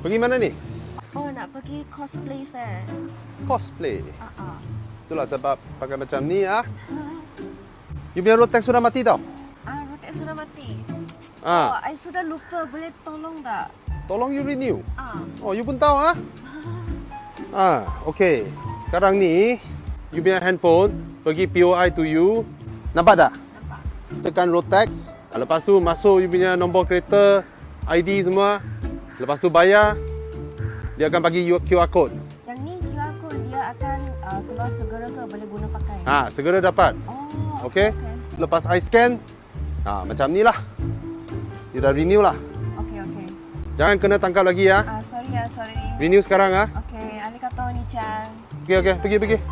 Pergi mana ni? Oh, nak pergi cosplay fair. Cosplay. Ah. Itulah sebab pakai macam ni ah. You punya road tax sudah mati tau. Rotek sudah mati. Ah, Oh, I sudah lupa. Boleh tolong tak? tolong you renew. Ah. Oh, you pun tahu ah? Okay. Sekarang ni, you punya handphone pergi POI to you. Nampak tak? Nampak. Tekan road tax. Lepas tu masuk you punya nombor kereta, ID semua. Lepas tu bayar. Dia akan bagi you QR code. Yang ni QR code dia akan keluar segera ke boleh guna pakai? Segera dapat. Oh, Okay? Lepas I scan, macam ni lah. You dah renew lah. Okay. Jangan kena tangkap lagi ya. Sorry. Renew sekarang ah. Okay, arigatou ni-chan. Okay, pergi.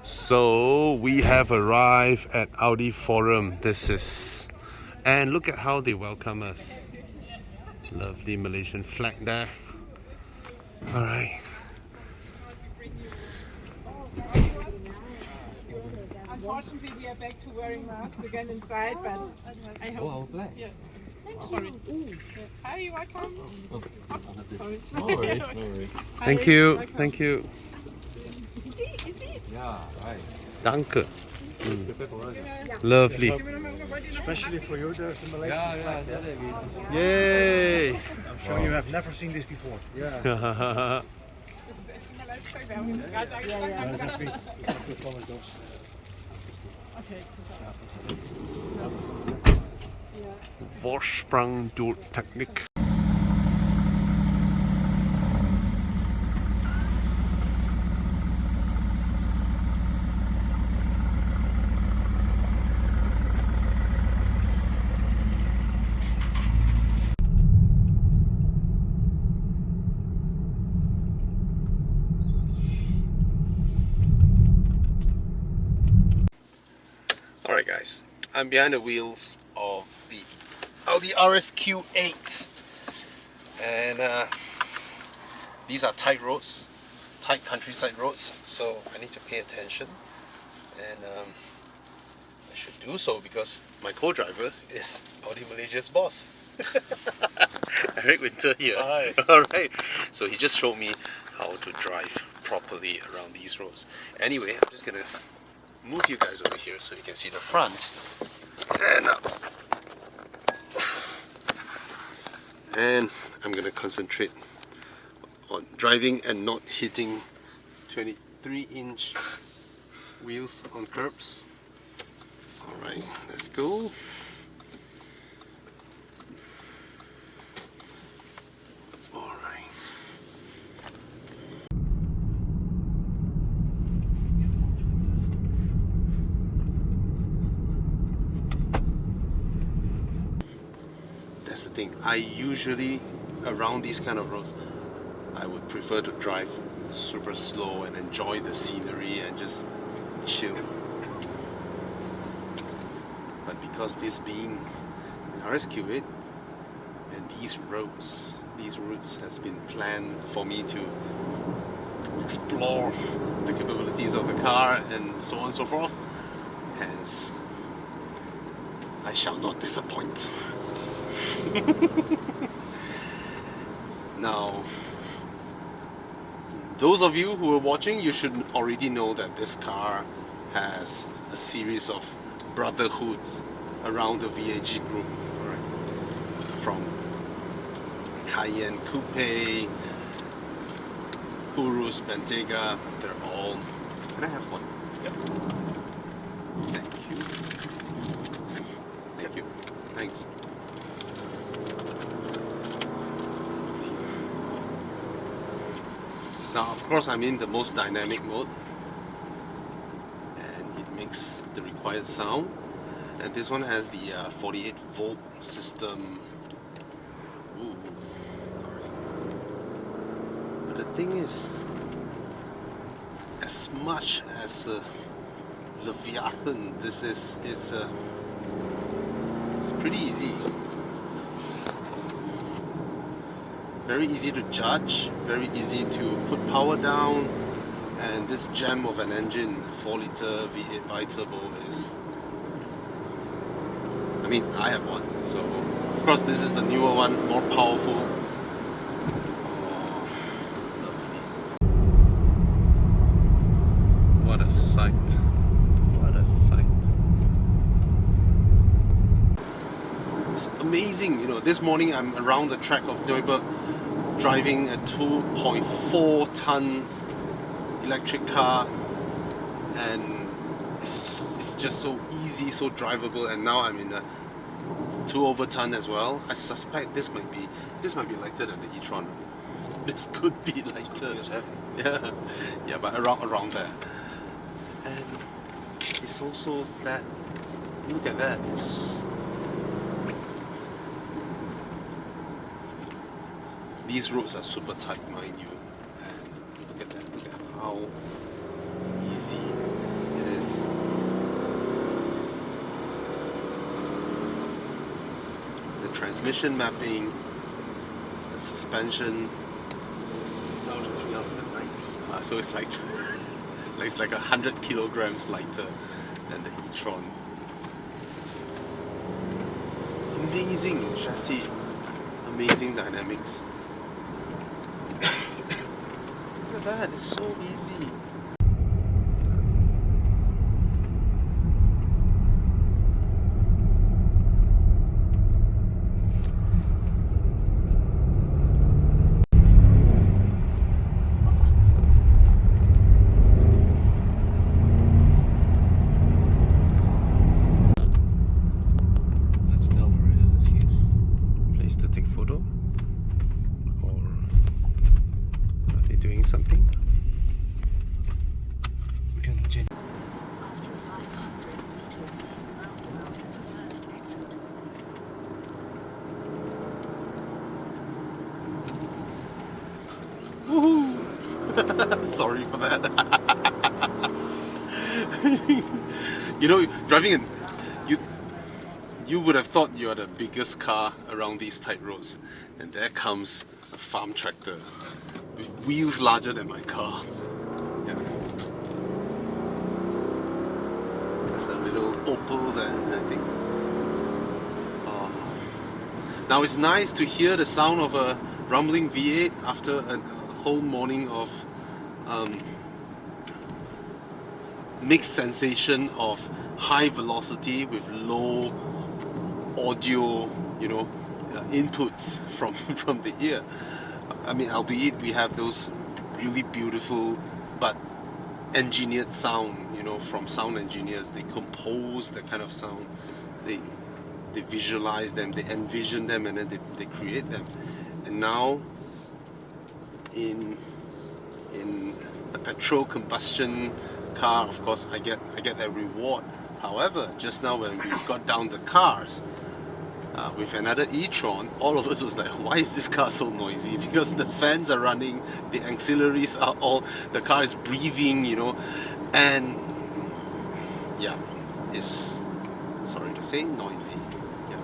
So we have arrived at Audi Forum. And look at how they welcome us. Lovely Malaysian flag there. All right. Unfortunately, we are back to wearing masks again inside, but I hope. Oh, our flag. Yeah. Sorry. Hi, welcome. Sorry. No worries. Thank you. Thank you. Easy. Yeah, right. Danke. Prepare for us. Lovely. Especially for you, there's a Malaysian Yeah, flag. Yay. I'm sure you have never seen this before. yeah. Wir haben uns gerade angefangen. Okay. Vorsprung door technique. Alright guys, I'm behind the wheels of the Audi RSQ8 and these are tight roads, tight countryside roads, so I need to pay attention and I should do so because my co-driver is Audi Malaysia's boss. Eric Winter here. Hi. Alright, so he just showed me how to drive properly around these roads. Anyway, I'm just gonna move you guys over here so you can see the front and I'm gonna concentrate on driving and not hitting 23-inch wheels on curbs. Alright, let's go. That's the thing. I usually, around these kind of roads, I would prefer to drive super slow and enjoy the scenery and just chill. But because this being an RSQ8 and these routes has been planned for me to explore the capabilities of the car and so on and so forth, hence I shall not disappoint. Now, those of you who are watching, you should already know that this car has a series of brotherhoods around the VAG group, right? From Cayenne Coupe, Urus, Bentayga, they're all... Can I have one? Yep. Thank you. Thank you. Thanks. Now, of course, I'm in the most dynamic mode and it makes the required sound. And this one has the 48 volt system. Ooh. But the thing is, as much as Leviathan. This is it's pretty easy. Very easy to judge, very easy to put power down, and this gem of an engine, 4-litre V8 bi-turbo is... I mean, I have one, so of course this is a newer one, more powerful. Oh, lovely. What a sight. What a sight. It's amazing, you know, this morning I'm around the track of Neuburg driving a 2.4 ton electric car, and it's just so easy, so drivable, and now I'm in a 2 ton as well. I suspect this might be lighter than the e-tron. This could be lighter. Yeah, but around there. And it's also that, look at that, these roads are super tight, mind you, and look at that, look at how easy it is. The transmission mapping, the suspension, so it's like it's like 100 kilograms lighter than the e-tron. Amazing chassis, amazing dynamics. Look at that, it's so easy. That's Lamborghini, that's huge. Place to take photo, or are they doing something? We can change. After 500 meters, leave the roundabout at the first exit. Woohoo! Sorry for that. You know, driving in, you would have thought you are the biggest car around these tight roads, and there comes a farm tractor with wheels larger than my car. Yeah. There's a little Opel there, I think. Oh. Now it's nice to hear the sound of a rumbling V8 after a whole morning of mixed sensation of high velocity with low audio, you know, inputs from the ear. I mean, albeit we have those really beautiful but engineered sound, you know, from sound engineers. They compose that kind of sound. They visualize them, they envision them, and then they create them. And now in a petrol combustion car, of course, I get that reward. However, just now when we got down the cars with another e-tron, all of us was like, why is this car so noisy? Because the fans are running, the auxiliaries are all, the car is breathing, you know, and yeah, it's, sorry to say, noisy. Yeah.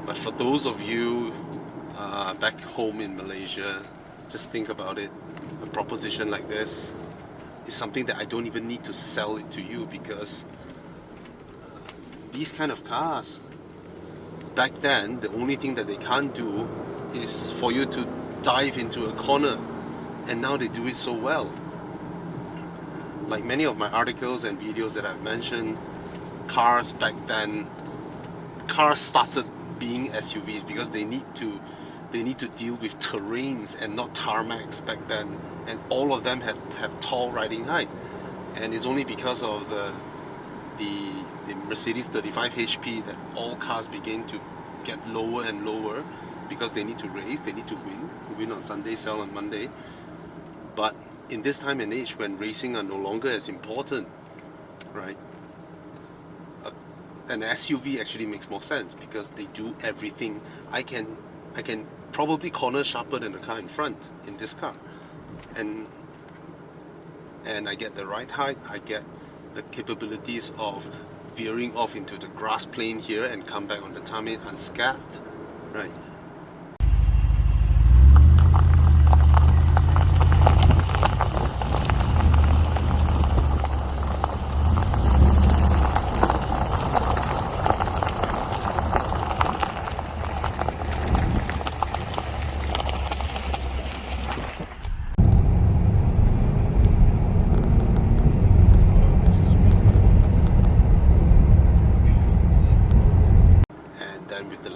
But for those of you back home in Malaysia, just think about it. A proposition like this is something that I don't even need to sell it to you, because these kind of cars, back then, the only thing that they can't do is for you to dive into a corner, and now they do it so well. Like many of my articles and videos that I've mentioned, cars back then, cars started being SUVs because they need to deal with terrains and not tarmacs back then, and all of them have tall riding height. And it's only because of the Mercedes 35 HP that all cars began to get lower and lower, because they need to race, they need to win on Sunday, sell on Monday. But in this time and age when racing are no longer as important, right? an SUV actually makes more sense because they do everything. I can probably corner sharper than the car in front in this car, and I get the ride height, I get the capabilities of veering off into the grass plain here and come back on the tarmac unscathed, right?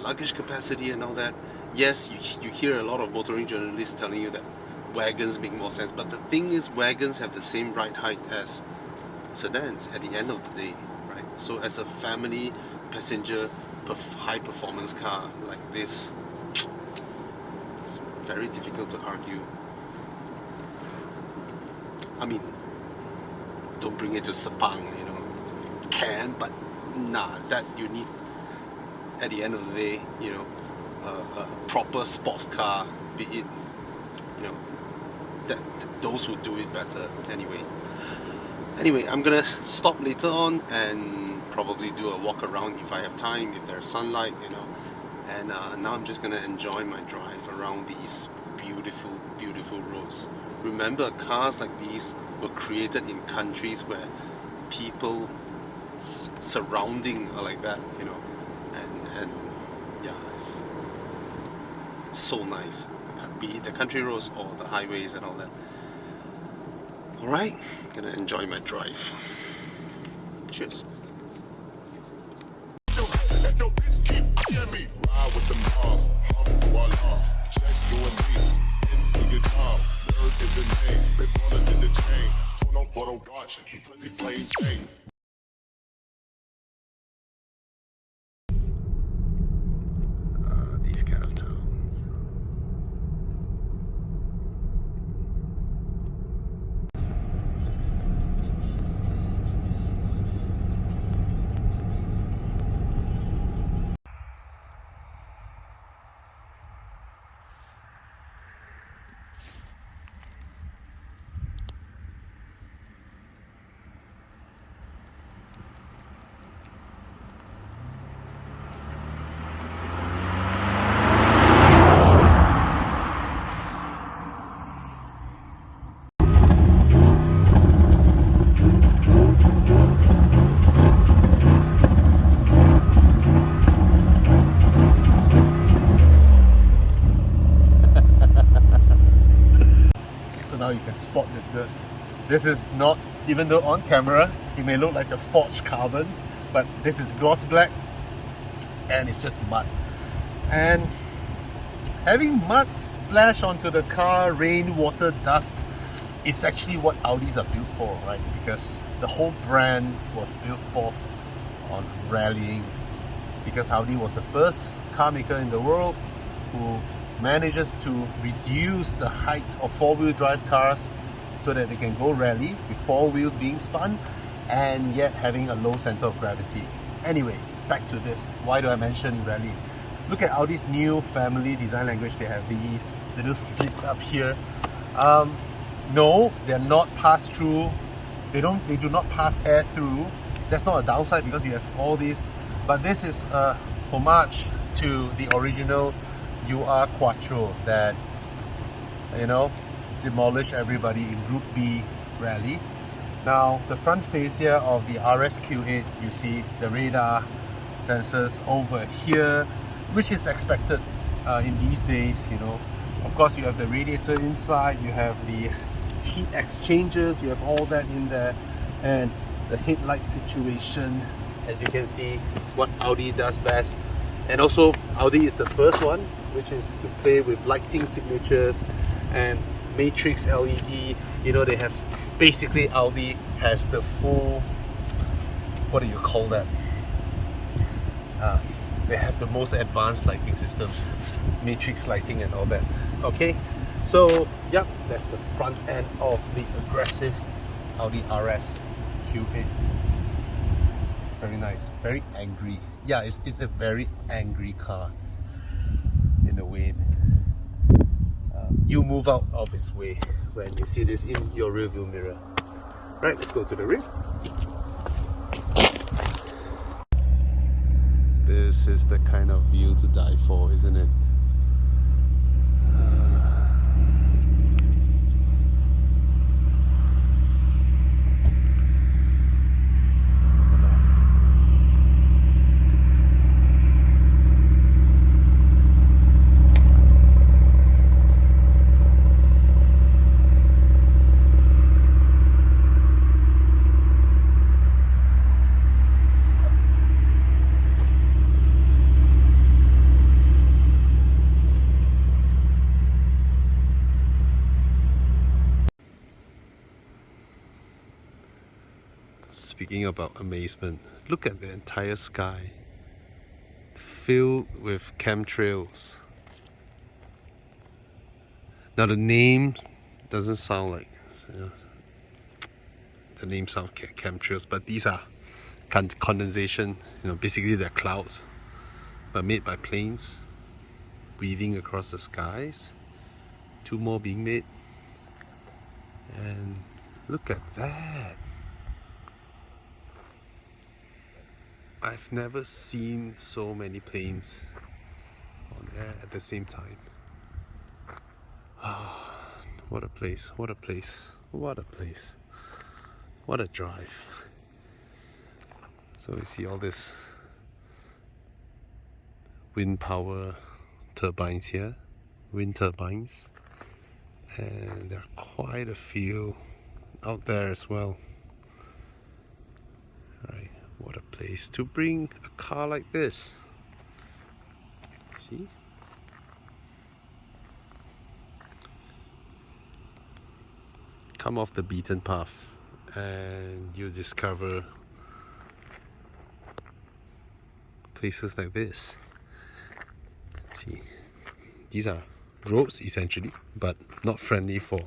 Luggage capacity and all that. Yes, you hear a lot of motoring journalists telling you that wagons make more sense, but the thing is, wagons have the same ride height as sedans at the end of the day, right? So as a family passenger high performance car like this, it's very difficult to argue. I mean, don't bring it to Sepang, you know, you can, but nah, that you need, at the end of the day, you know, a proper sports car, be it, you know, those who do it better anyway. Anyway, I'm gonna stop later on and probably do a walk around if I have time, if there's sunlight, you know. And now I'm just gonna enjoy my drive around these beautiful, beautiful roads. Remember, cars like these were created in countries where people surrounding are like that, you know. And yeah, it's so nice, be it the country roads or the highways and all that. Alright, gonna enjoy my drive. Cheers. These kind of towns. Now you can spot the dirt. This is not, even though on camera it may look like a forged carbon, but this is gloss black and it's just mud. And having mud splash onto the car, rain, water, dust, is actually what Audis are built for, right? Because the whole brand was built forth on rallying, because Audi was the first car maker in the world who manages to reduce the height of four-wheel drive cars so that they can go rally with four wheels being spun and yet having a low center of gravity. Anyway, back to this. Why do I mention rally? Look at Audi's new family design language. They have these little slits up here. No, they're not pass-through. They do not pass air through. That's not a downside because you have all these. But this is a homage to the original UR Quattro that, you know, demolished everybody in Group B rally. Now, the front fascia of the RSQ8, you see the radar sensors over here, which is expected in these days, you know. Of course, you have the radiator inside, you have the heat exchangers, you have all that in there, and the headlight situation, as you can see, what Audi does best. And also, Audi is the first one which is to play with lighting signatures and matrix LED. You know, they have, basically Audi has the full, what do you call that? They have the most advanced lighting system, matrix lighting and all that. Okay, so yep, that's the front end of the aggressive Audi RSQ8. very nice, very angry. Yeah, it's a very angry car in a way. You move out of its way when you see this in your rearview mirror. Right, let's go to the rear. This is the kind of view to die for, isn't it? Speaking about amazement, look at the entire sky filled with chemtrails. Now the name doesn't sound like, you know, the name sounds chemtrails, but these are condensation, you know, basically they're clouds, but made by planes breathing across the skies. 2 more being made, and look at that. I've never seen so many planes on air at the same time. Ah, what a place, what a place, what a place. What a drive. So you see all this wind power turbines here, wind turbines. And there are quite a few out there as well. Right. What a place to bring a car like this. See? Come off the beaten path and you discover places like this. See? These are roads essentially, but not friendly for,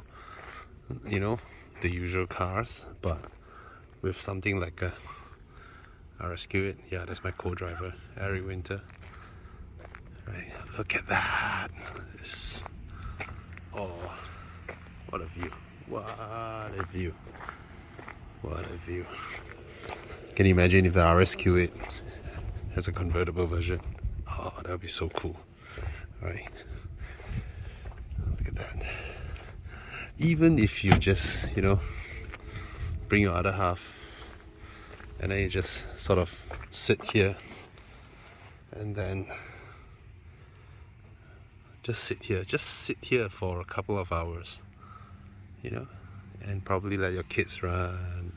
you know, the usual cars, but with something like a RSQ8. Yeah, that's my co-driver, Eric Winter. Right, look at that. This, oh, what a view. What a view. What a view. Can you imagine if the RSQ8 has a convertible version? Oh, that would be so cool. Right. Look at that. Even if you just, you know, bring your other half and then you just sort of sit here and then just sit here for a couple of hours, you know, and probably let your kids run.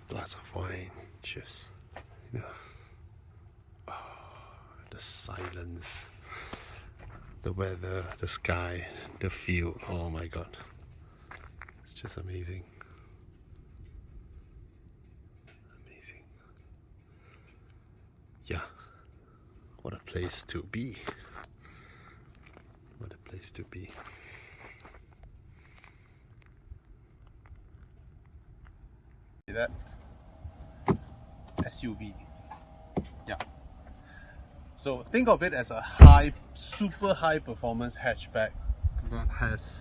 Glass of wine, cheers, you know. Oh, the silence, the weather, the sky, the field, oh my god, it's just amazing. Yeah, what a place to be. What a place to be. See that? SUV. Yeah. So think of it as a super high performance hatchback that has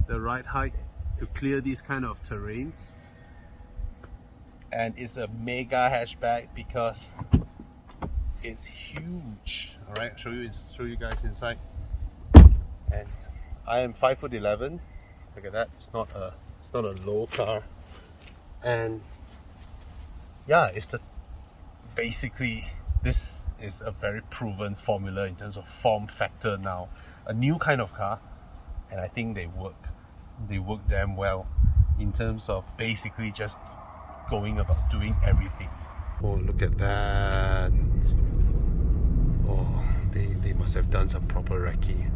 the right height to clear these kind of terrains. And it's a mega hatchback because it's huge. Alright, show you guys inside. And I am 5'11". Look at that. It's not a low car. And yeah, basically this is a very proven formula in terms of form factor now. A new kind of car, and I think they work damn well in terms of basically just going about doing everything. Oh, look at that. Oh, they must have done some proper recce.